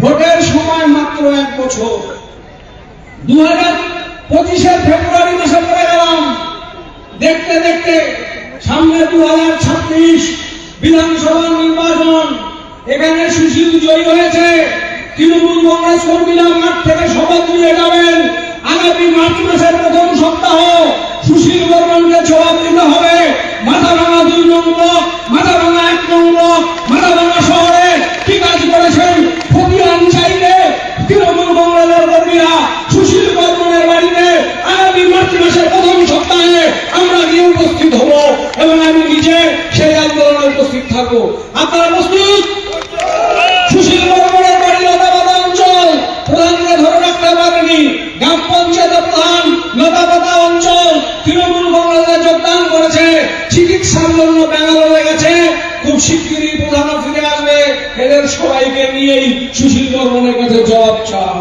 ভোটের সময় মাত্র 1 বছর। 2025 ফেব্রুয়ারি মাসে পড়ে গেলাম। দেখতে দেখতে সামনে 2026 বিধানসভা নির্বাচন। এখানে সুশীল জয়ী হয়েছে। তৃণমূল কংগ্রেস কর্মীরা মাঠ থেকে শপথ নিয়ে যাবেন আগামী মার্চ মাসের প্রথম সপ্তাহ সুশীল বর্মনকে জবাব দিতে হবে। মাথাভাঙা 2 নং ব্লক, মাথাভাঙা 1 নং ব্লক, মাথাভাঙা শহরে কি কাজ করেছেন খতিয়ান চাইলে তৃণমূল কংগ্রেসের কর্মীরা সুশীল বর্মনের বাড়িতে আগামী মার্চ মাসের প্রথম সপ্তাহে আমরা গিয়ে উপস্থিত হব এবং আমি নিজে সেই আন্দোলনে উপস্থিত থাকবো। আপনারা প্রস্তুত? সুশীল বর্মনের বাড়ি লতাপাতা অঞ্চল, প্রধানকে ধরে রাখতে পারেনি। গ্রাম পঞ্চায়েত প্রধান লতাপাতা অঞ্চল তৃণমূল কংগ্রেসে যোগদান করেছে, চিকিৎসার জন্য ব্যাঙ্গালোরে গেছে। খুব শিগগিরই প্রধানও ফিরে আসবে। এদের সবাইকে নিয়েই সুশীল বর্মনের কাছে জবাব চাও।